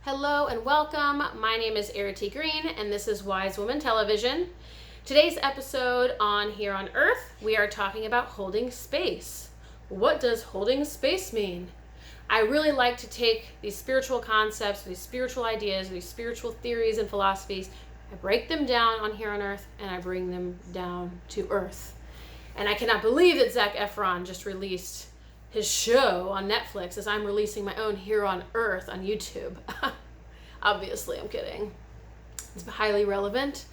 Hello and welcome. My name is Errity Green and this is Wise Woman Television. Today's episode on Here on Earth, we are talking about holding space. What does holding space mean? I really like to take these spiritual concepts, these spiritual ideas, these spiritual theories and philosophies, I break them down on Here on Earth and I bring them down to Earth. And I cannot believe that Zac Efron just released his show on Netflix as I'm releasing my own Here on Earth on YouTube. Obviously, I'm kidding. It's highly relevant,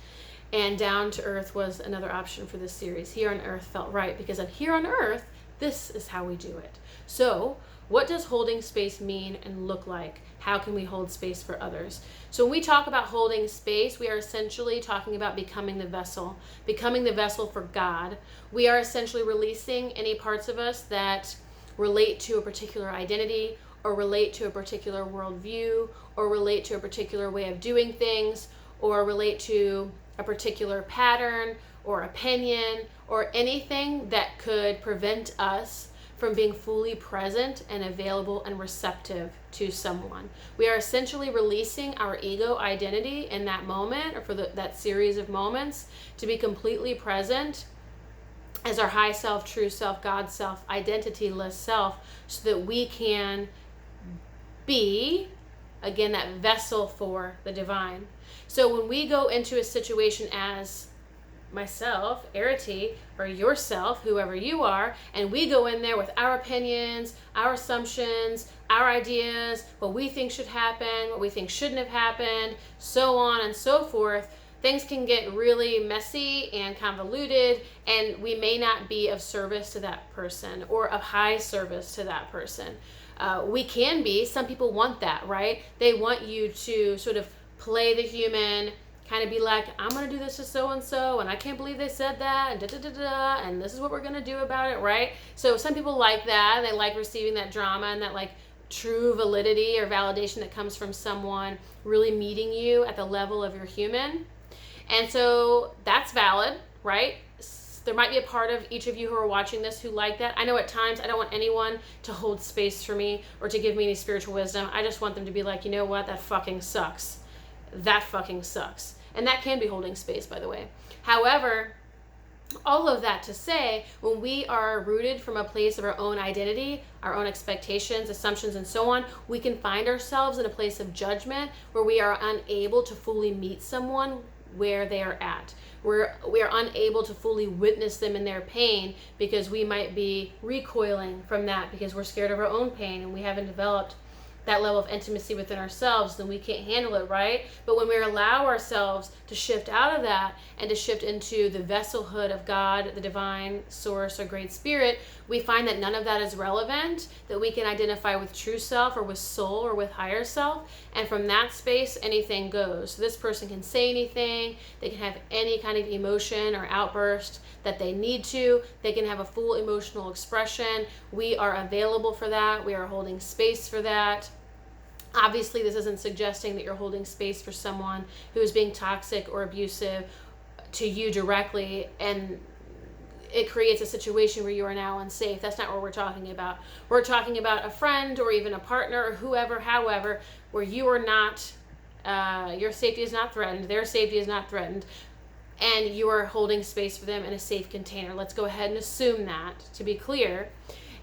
and Down to Earth was another option for this series. Here on Earth felt right because at Here on Earth, this is how we do it. So, what does holding space mean and look like? How can we hold space for others? So when we talk about holding space, we are essentially talking about becoming the vessel for God. We are essentially releasing any parts of us that relate to a particular identity or relate to a particular worldview or relate to a particular way of doing things or relate to a particular pattern or opinion or anything that could prevent us from being fully present and available and receptive to someone. We are essentially releasing our ego identity in that moment or for that series of moments to be completely present as our high self, true self, God self, identityless self, so that we can be, again, that vessel for the divine. So when we go into a situation as myself, Errity, or yourself, whoever you are, and we go in there with our opinions, our assumptions, our ideas, what we think should happen, what we think shouldn't have happened, so on and so forth, things can get really messy and convoluted, and we may not be of service to that person or of high service to that person. We can be. Some people want that, right? They want you to sort of play the human, kind of be like, I'm going to do this to so-and-so, and I can't believe they said that, and da-da-da-da, and this is what we're going to do about it, right? So some people like that. They like receiving that drama and that, like, true validity or validation that comes from someone really meeting you at the level of your human. And so that's valid, right? There might be a part of each of you who are watching this who like that. I know at times I don't want anyone to hold space for me or to give me any spiritual wisdom. I just want them to be like, you know what? That fucking sucks. That fucking sucks. And that can be holding space, by the way. However, all of that to say, when we are rooted from a place of our own identity, our own expectations, assumptions, and so on, we can find ourselves in a place of judgment where we are unable to fully meet someone where they are at. We are unable to fully witness them in their pain because we might be recoiling from that because we're scared of our own pain and we haven't developed that level of intimacy within ourselves, then we can't handle it, right? But when we allow ourselves to shift out of that and to shift into the vesselhood of God, the divine source or great spirit, we find that none of that is relevant, that we can identify with true self or with soul or with higher self, and from that space, anything goes. So this person can say anything, they can have any kind of emotion or outburst that they need to, they can have a full emotional expression. We are available for that, we are holding space for that. Obviously, this isn't suggesting that you're holding space for someone who is being toxic or abusive to you directly, and it creates a situation where you are now unsafe. That's not what we're talking about. We're talking about a friend or even a partner or whoever, however, where you are not, your safety is not threatened, their safety is not threatened, and you are holding space for them in a safe container. Let's go ahead and assume that, to be clear.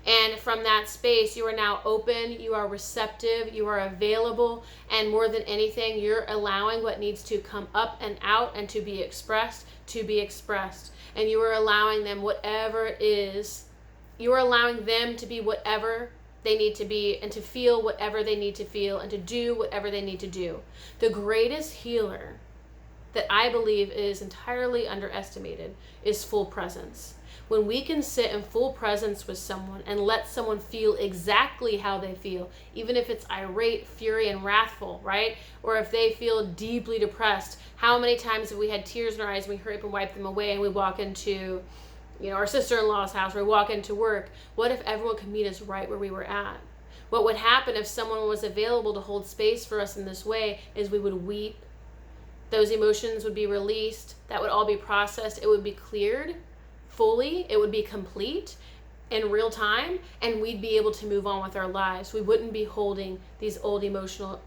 And from that space, you are now open, you are receptive, you are available, and more than anything, you're allowing what needs to come up and out and to be expressed, And you are allowing them whatever it is, you are allowing them to be whatever they need to be and to feel whatever they need to feel and to do whatever they need to do. The greatest healer that I believe is entirely underestimated is full presence. When we can sit in full presence with someone and let someone feel exactly how they feel, even if it's irate, fury, and wrathful, right? Or if they feel deeply depressed, how many times have we had tears in our eyes and we hurry up and wipe them away and we walk into, our sister-in-law's house or we walk into work? What if everyone could meet us right where we were at? What would happen if someone was available to hold space for us in this way is we would weep. Those emotions would be released. That would all be processed. It would be cleared fully. It would be complete. in real time, and we'd be able to move on with our lives. We wouldn't be holding these old emotional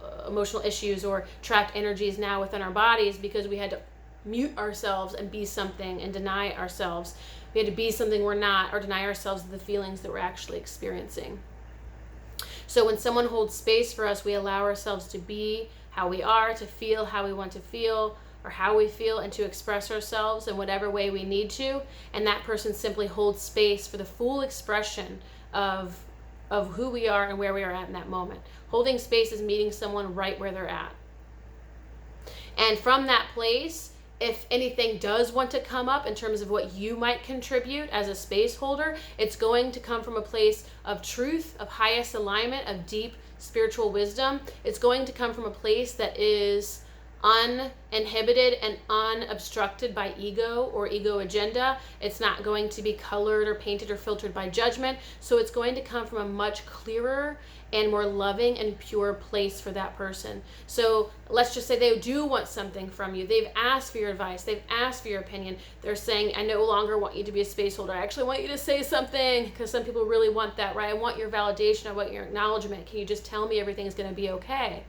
issues or trapped energies now within our bodies because we had to mute ourselves and be something and deny ourselves. We had to be something we're not, or deny ourselves the feelings that we're actually experiencing. So when someone holds space for us, we allow ourselves to be how we are, to feel how we want to feel, or how we feel, and to express ourselves in whatever way we need to. And that person simply holds space for the full expression of who we are and where we are at in that moment. Holding space is meeting someone right where they're at. And from that place, if anything does want to come up in terms of what you might contribute as a space holder, it's going to come from a place of truth, of highest alignment, of deep spiritual wisdom. It's going to come from a place that is uninhibited and unobstructed by ego or ego agenda. It's not going to be colored or painted or filtered by judgment. So it's going to come from a much clearer and more loving and pure place for that person. So let's just say they do want something from you. They've asked for your advice. They've asked for your opinion. They're saying, I no longer want you to be a space holder. I actually want you to say something, because some people really want that, right? I want your validation. I want your acknowledgement. Can you just tell me everything is going to be okay?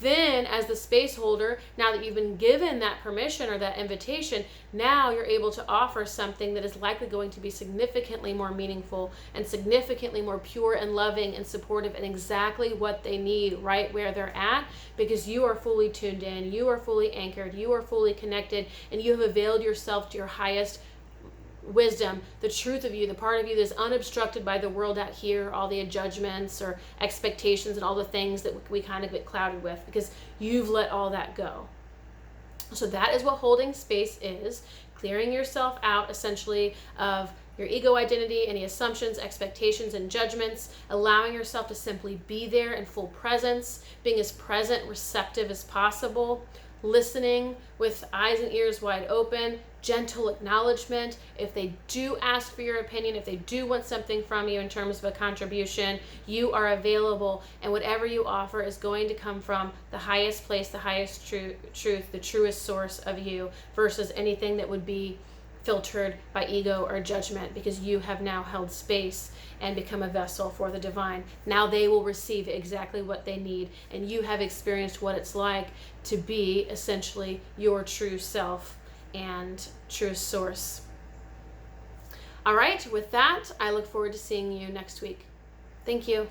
Then as the space holder, now that you've been given that permission or that invitation, now you're able to offer something that is likely going to be significantly more meaningful and significantly more pure and loving and supportive, and exactly what they need right where they're at, because you are fully tuned in, you are fully anchored, you are fully connected, and you have availed yourself to your highest wisdom, the truth of you, the part of you that is unobstructed by the world out here, all the judgments or expectations and all the things that we kind of get clouded with, because you've let all that go. So that is what holding space is, clearing yourself out essentially of your ego identity, any assumptions, expectations, and judgments, allowing yourself to simply be there in full presence, being as present, receptive as possible, listening with eyes and ears wide open, gentle acknowledgement. If they do ask for your opinion, if they do want something from you in terms of a contribution, you are available, and whatever you offer is going to come from the highest place, the highest truth, the truest source of you, versus anything that would be filtered by ego or judgment, because you have now held space and become a vessel for the divine. Now they will receive exactly what they need, and you have experienced what it's like to be essentially your true self and true source. All right, with that, I look forward to seeing you next week. Thank you.